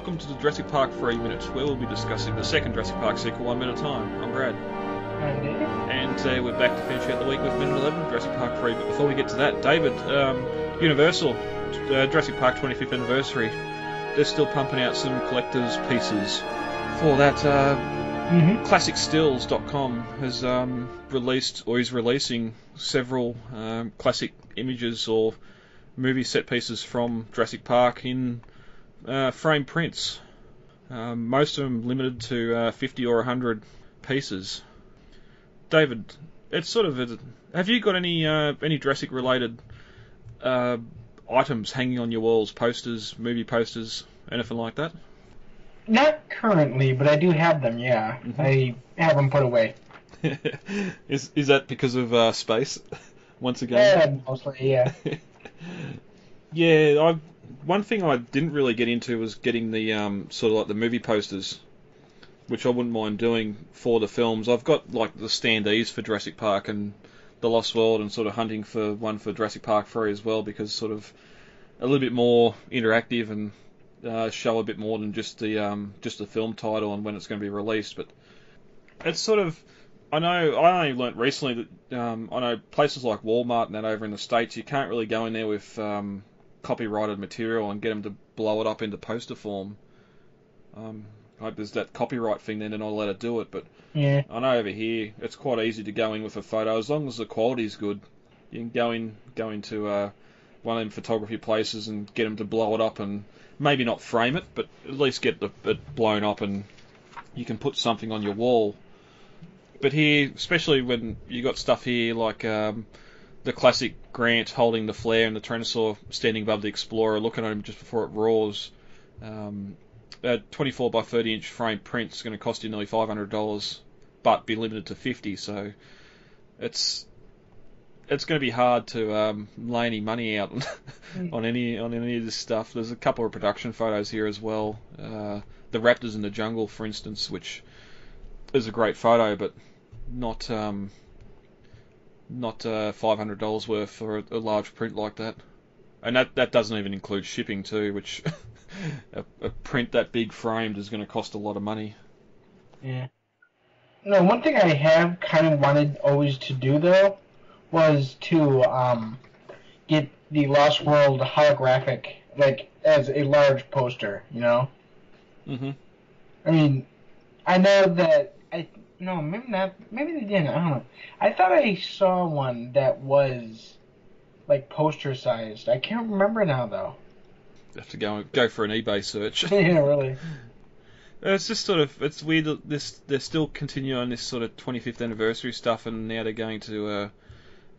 welcome to the Jurassic Park 3 Minutes, where we'll be discussing the second Jurassic Park sequel 1 minute at a time. I'm Brad. And Dave. And today we're back to finish out the week with minute 11 of Jurassic Park 3. But before we get to that, David, Universal, Jurassic Park 25th anniversary, they're still pumping out some collector's pieces for that. ClassicStills.com has released, or is releasing, several classic images or movie set pieces from Jurassic Park in frame prints. Most of them limited to 50 or 100 pieces. David, it's sort of have you got any Jurassic related items hanging on your walls, posters, movie posters, anything like that? Not currently, but I do have them, yeah. Mm-hmm. I have them put away. Is that because of space, once again? Yeah, mostly, yeah. Yeah, one thing I didn't really get into was getting the sort of like the movie posters, which I wouldn't mind doing for the films. I've got like the standees for Jurassic Park and The Lost World, and sort of hunting for one for Jurassic Park 3 as well, because sort of a little bit more interactive and show a bit more than just the film title and when it's going to be released. But it's sort of, I only learnt recently that I know places like Walmart and that over in the States, you can't really go in there with copyrighted material and get them to blow it up into poster form. Like there's that copyright thing, then they're not allowed to do it. But yeah. I know over here it's quite easy to go in with a photo as long as the quality's good. You can go into one of them photography places and get them to blow it up and maybe not frame it, but at least get it blown up and you can put something on your wall. But here, especially when you got stuff here like the classic Grant holding the flare and the Tyrannosaur standing above the Explorer looking at him just before it roars, a 24 by 30 inch frame print is going to cost you nearly $500, but be limited to 50, so it's going to be hard to lay any money out on any of this stuff. There's a couple of production photos here as well. The raptors in the jungle, for instance, which is a great photo, but not $500 worth for a large print like that. And that doesn't even include shipping too, which a print that big framed is going to cost a lot of money. Yeah. No, one thing I have kind of wanted always to do though was to get the Lost World holographic, like as a large poster, you know. Mhm. I mean, I know that maybe not. Maybe they didn't. I don't know. I thought I saw one that was like poster sized. I can't remember now though. You have to go for an eBay search. Yeah, really. It's just sort of, it's weird that they're still continuing this sort of 25th anniversary stuff, and now they're going to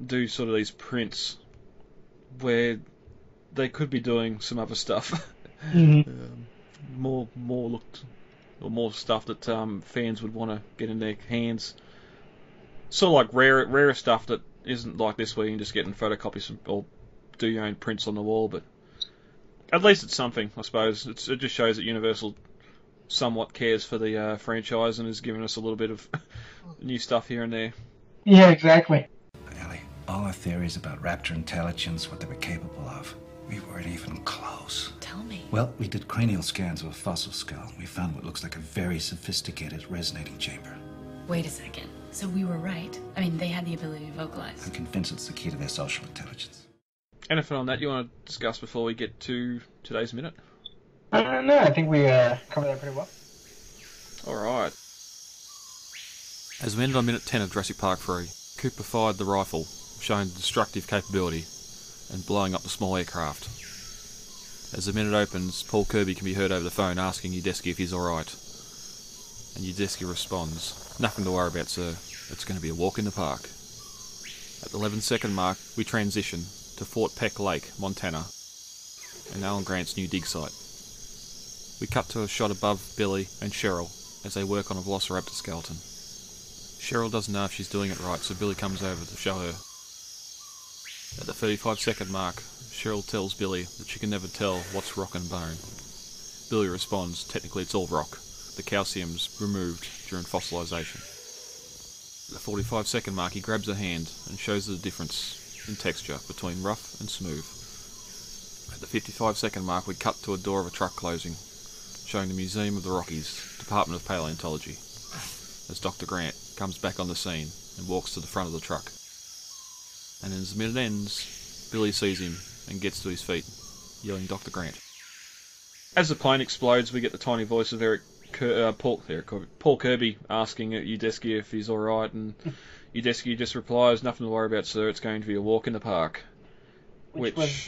do sort of these prints where they could be doing some other stuff. Mm-hmm. More stuff that fans would want to get in their hands. Sort of like rarer stuff that isn't like this, where you can just get and photocopy or do your own prints on the wall. But at least it's something, I suppose. It just shows that Universal somewhat cares for the franchise and has given us a little bit of new stuff here and there. Yeah, exactly. Ellie, all our theories about raptor intelligence, what they were capable of, we weren't even close. Tell me. Well, we did cranial scans of a fossil skull. We found what looks like a very sophisticated resonating chamber. Wait a second. So we were right. I mean, they had the ability to vocalize. I'm convinced it's the key to their social intelligence. Anything on that you want to discuss before we get to today's minute? No, I think we covered that pretty well. Alright. As we ended on minute 10 of Jurassic Park 3, Cooper fired the rifle, showing destructive capability and blowing up the small aircraft. As the minute opens, Paul Kirby can be heard over the phone asking Udesky if he's alright. And Udesky responds, "Nothing to worry about, sir. It's going to be a walk in the park." At the 11-second mark, we transition to Fort Peck Lake, Montana, and Alan Grant's new dig site. We cut to a shot above Billy and Cheryl as they work on a velociraptor skeleton. Cheryl doesn't know if she's doing it right, so Billy comes over to show her. At the 35-second mark, Cheryl tells Billy that she can never tell what's rock and bone. Billy responds, technically it's all rock. The calcium's removed during fossilization. At the 45-second mark, he grabs her hand and shows the difference in texture between rough and smooth. At the 55-second mark, we cut to a door of a truck closing. showing the Museum of the Rockies, Department of Paleontology, as Dr. Grant comes back on the scene and walks to the front of the truck. And as the minute ends, Billy sees him and gets to his feet, yelling Dr. Grant. As the plane explodes, we get the tiny voice of Paul Kirby asking Udesky if he's alright, and Udesky just replies, "Nothing to worry about, sir, it's going to be a walk in the park." Which was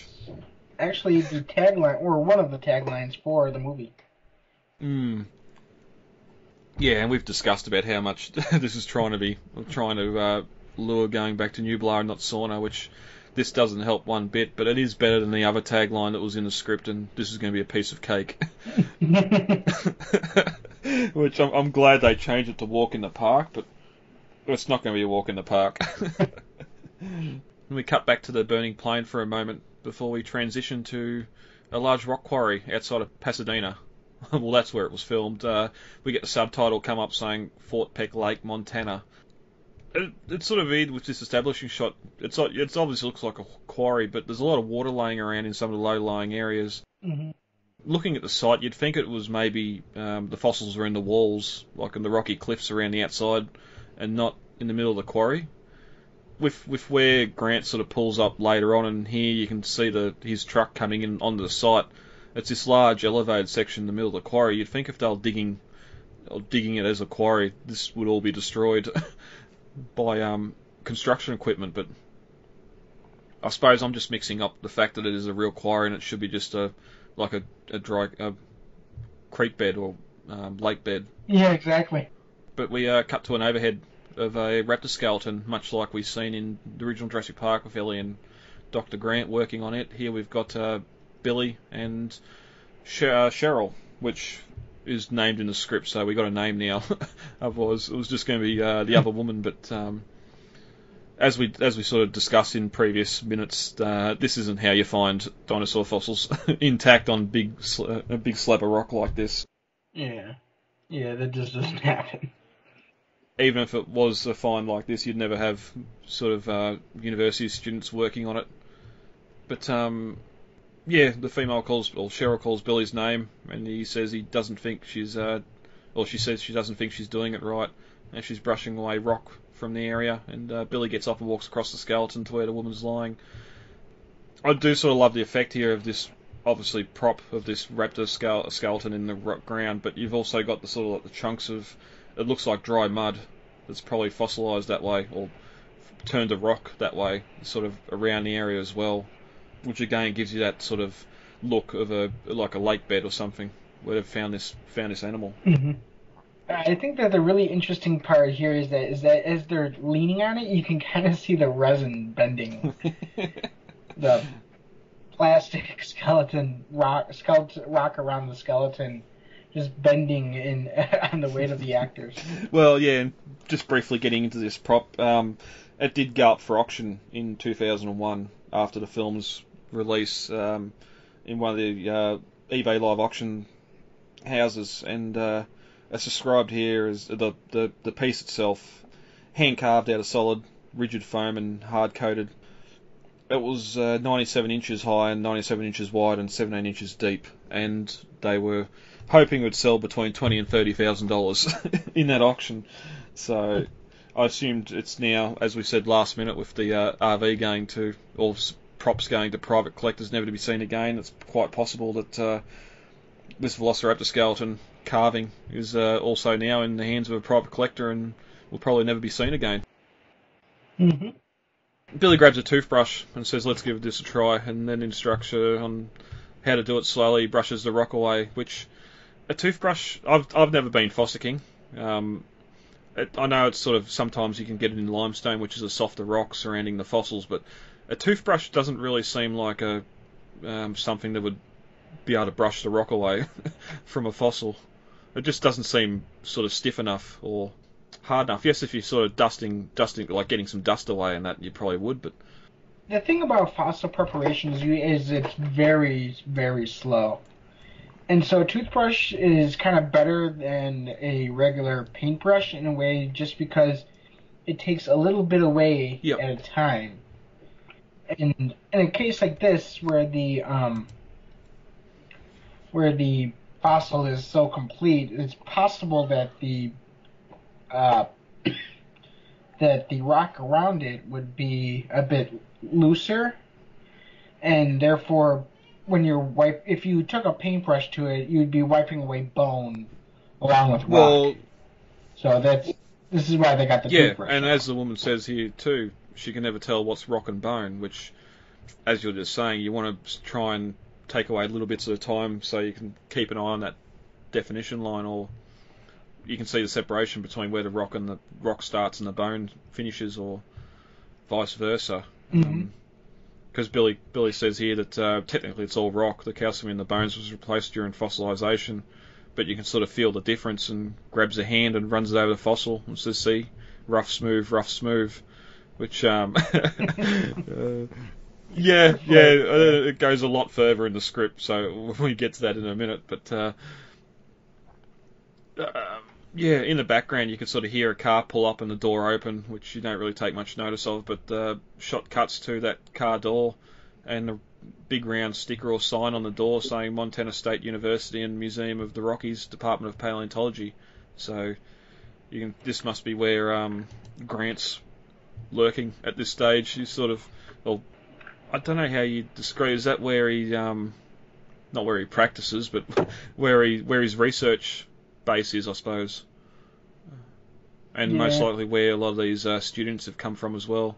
actually the tagline, or one of the taglines for the movie. Yeah, and we've discussed about how much this is trying to lure going back to Nublar and not Sauna, which this doesn't help one bit, but it is better than the other tagline that was in the script, and this is going to be a piece of cake. Which I'm glad they changed it to walk in the park, but it's not going to be a walk in the park. We cut back to the burning plane for a moment before we transition to a large rock quarry outside of Pasadena. Well, that's where it was filmed. We get the subtitle come up saying Fort Peck Lake, Montana. It's sort of weird with this establishing shot. It obviously looks like a quarry, but there's a lot of water laying around in some of the low-lying areas. Mm-hmm. Looking at the site, you'd think it was maybe the fossils were in the walls, like in the rocky cliffs around the outside, and not in the middle of the quarry. With where Grant sort of pulls up later on, and here you can see his truck coming in onto the site. It's this large elevated section in the middle of the quarry. You'd think if they were digging it as a quarry, this would all be destroyed by construction equipment, but I suppose I'm just mixing up the fact that it is a real quarry and it should be just a dry creek bed or lake bed. Yeah, exactly. But we cut to an overhead of a raptor skeleton, much like we've seen in the original Jurassic Park with Ellie and Dr. Grant working on it. Here we've got Billy and Cheryl, which is named in the script, so we got a name now. Otherwise, it was just going to be the other woman. But as we sort of discussed in previous minutes, this isn't how you find dinosaur fossils intact on a big slab of rock like this. Yeah, that just doesn't happen. Even if it was a find like this, you'd never have sort of university students working on it. But yeah, the female Cheryl calls Billy's name, and he says he doesn't think she says she doesn't think she's doing it right, and she's brushing away rock from the area, and Billy gets up and walks across the skeleton to where the woman's lying. I do sort of love the effect here of this, obviously, prop of this raptor skeleton in the ground, but you've also got the sort of like the chunks of, it looks like dry mud that's probably fossilised that way, or turned to rock that way, sort of around the area as well, which again gives you that sort of look of like a lake bed or something where they've found this animal. Mm-hmm. I think that the really interesting part here is that as they're leaning on it, you can kind of see the resin bending. The plastic skeleton rock around the skeleton just bending in on the weight of the actors. Well, yeah, and just briefly getting into this prop, it did go up for auction in 2001 after the film's release in one of the eBay live auction houses, and it's described here as the piece itself, hand carved out of solid, rigid foam and hard coated. It was 97 inches high and 97 inches wide and 17 inches deep, and they were hoping it would sell between $20,000 and $30,000 in that auction. So I assumed it's now, as we said last minute, with the RV going to, or props going to private collectors never to be seen again, it's quite possible that this Velociraptor skeleton carving is also now in the hands of a private collector and will probably never be seen again. Mm-hmm. Billy grabs a toothbrush and says, "Let's give this a try," and then instructs her on how to do it slowly. Brushes the rock away, which a toothbrush, I've never been fossicking. I know it's sort of, sometimes you can get it in limestone, which is a softer rock surrounding the fossils, but a toothbrush doesn't really seem like a something that would be able to brush the rock away from a fossil. It just doesn't seem sort of stiff enough or hard enough. Yes, if you're sort of dusting, like getting some dust away and that, you probably would, but... The thing about fossil preparation is it's very, very slow. And so a toothbrush is kind of better than a regular paintbrush in a way, just because it takes a little bit away at a time. And in a case like this, where the fossil is so complete, it's possible that uh, the rock around it would be a bit looser, and therefore, when if you took a paintbrush to it, you'd be wiping away bone along with rock. So this is why they got the paintbrush. Yeah, and as the woman says here too, she can never tell what's rock and bone, which, as you're just saying, you want to try and take away little bits at a time so you can keep an eye on that definition line, or you can see the separation between where the rock starts and the bone finishes, or vice versa. Because Billy says here that technically it's all rock. The calcium in the bones was replaced during fossilisation, but you can sort of feel the difference, and grabs a hand and runs it over the fossil and says, "See, rough, smooth," which it goes a lot further in the script, so we get to that in a minute. But in the background you can sort of hear a car pull up and the door open, which you don't really take much notice of, but the shot cuts to that car door and the big round sticker or sign on the door saying Montana State University and Museum of the Rockies, Department of Paleontology. So this must be where Grant's lurking at this stage. He's sort of, well, I don't know how you describe. Is that where he, not where he practices, but where his research base is, I suppose, and most likely where a lot of these students have come from as well,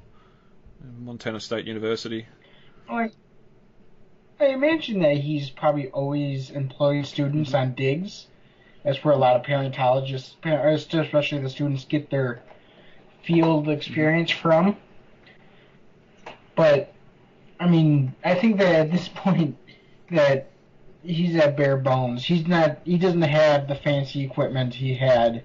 Montana State University. I imagine that he's probably always employed students on digs. That's where a lot of paleontologists, especially the students, get their field experience from. But I mean, I think that at this point that he's at bare bones. He doesn't have the fancy equipment he had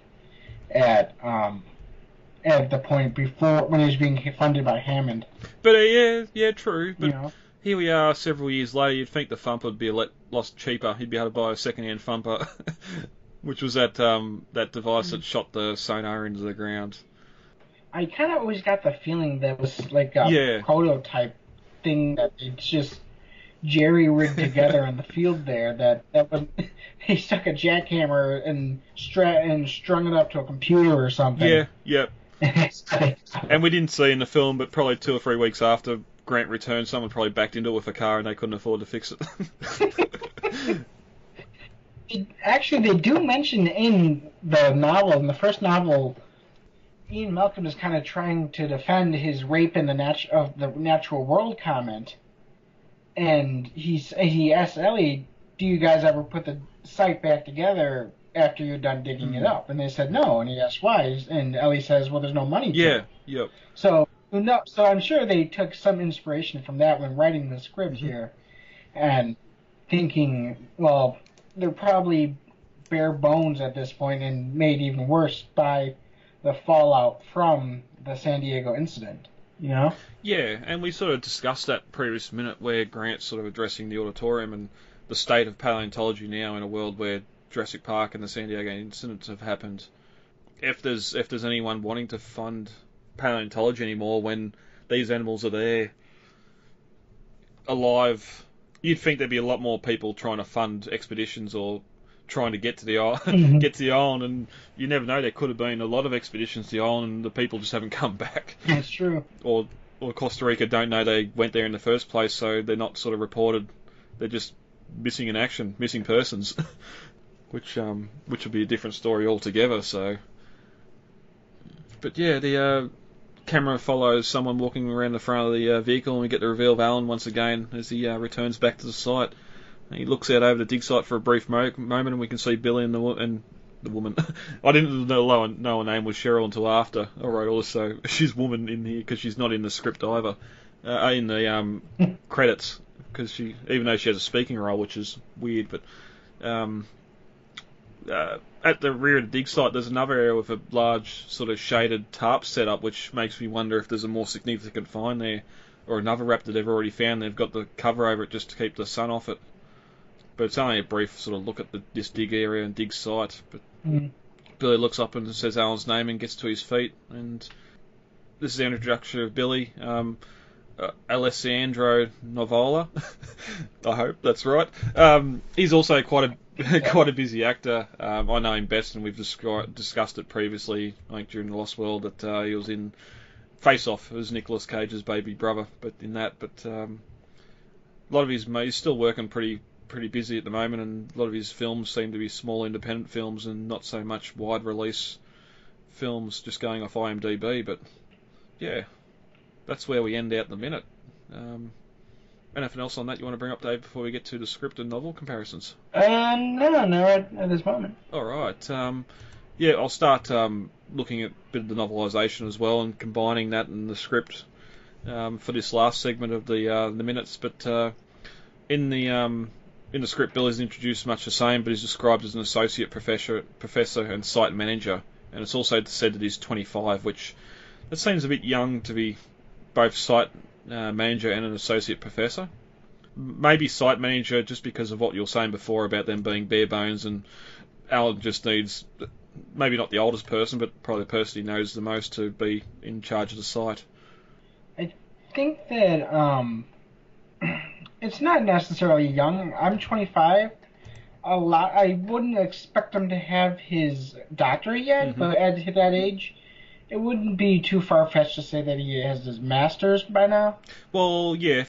at the point before, when he was being funded by Hammond. But true. But here we are several years later. You'd think the thumper would be a lot cheaper. He'd be able to buy a second-hand thumper, which was that device that shot the sonar into the ground. I kind of always got the feeling that it was like a prototype thing that it's just jerry-rigged together in the field there. That was, he stuck a jackhammer and strung it up to a computer or something. Yeah. And we didn't see in the film, but probably 2 or 3 weeks after Grant returned, someone probably backed into it with a car and they couldn't afford to fix it. Actually, they do mention in the first novel, Ian Malcolm is kind of trying to defend his rape in the natural world comment. And he asks Ellie, "Do you guys ever put the site back together after you're done digging it up?" And they said no. And he asks why, and Ellie says, "Well, there's no money to it." Yep. So I'm sure they took some inspiration from that when writing the script here, and thinking, well, they're probably bare bones at this point, and made even worse by the fallout from the San Diego incident. Yeah, and we sort of discussed that previous minute where Grant's sort of addressing the auditorium and the state of paleontology now in a world where Jurassic Park and the San Diego incidents have happened. If there's anyone wanting to fund paleontology anymore when these animals are there alive, you'd think there'd be a lot more people trying to fund expeditions or trying to get to the island, and you never know, there could have been a lot of expeditions to the island and the people just haven't come back. That's true. Or Costa Rica don't know they went there in the first place, so they're not sort of reported. They're just missing in action, missing persons, which would be a different story altogether. So, but yeah, the camera follows someone walking around the front of the vehicle, and we get the reveal of Alan once again as he returns back to the site. He looks out over the dig site for a brief moment, and we can see Billy and the woman. I didn't know her name was Cheryl until after I wrote all this, so she's woman in here because she's not in the script either, in the credits, because even though she has a speaking role, which is weird, but at the rear of the dig site there's another area with a large sort of shaded tarp setup, which makes me wonder if there's a more significant find there, or another raptor they've already found. They've got the cover over it just to keep the sun off it. But it's only a brief sort of look at this dig area and dig site. But Billy looks up and says Alan's name and gets to his feet. And this is the introduction of Billy. Alessandro Novola. I hope that's right. He's also quite a Quite a busy actor. I know him best, and we've discussed it previously, I think during The Lost World, that he was in Face Off as Nicolas Cage's baby brother, but a lot of he's still working pretty busy at the moment, and a lot of his films seem to be small independent films and not so much wide release films, just going off IMDb. But yeah, that's where we end out in the minute. Anything else on that you want to bring up, Dave, before we get to the script and novel comparisons? No, at this moment. All right. Yeah, I'll start looking at a bit of the novelisation as well and combining that and the script for this last segment of the minutes. But in the script, Bill is introduced much the same, but he's described as an associate professor and site manager, and it's also said that he's 25, which that seems a bit young to be both site manager and an associate professor. Maybe site manager just because of what you were saying before about them being bare bones, and Alan just needs, maybe not the oldest person, but probably the person he knows the most to be in charge of the site. I think that it's not necessarily young. I'm 25. I wouldn't expect him to have his doctorate yet, but at that age, it wouldn't be too far-fetched to say that he has his master's by now. Well, yeah,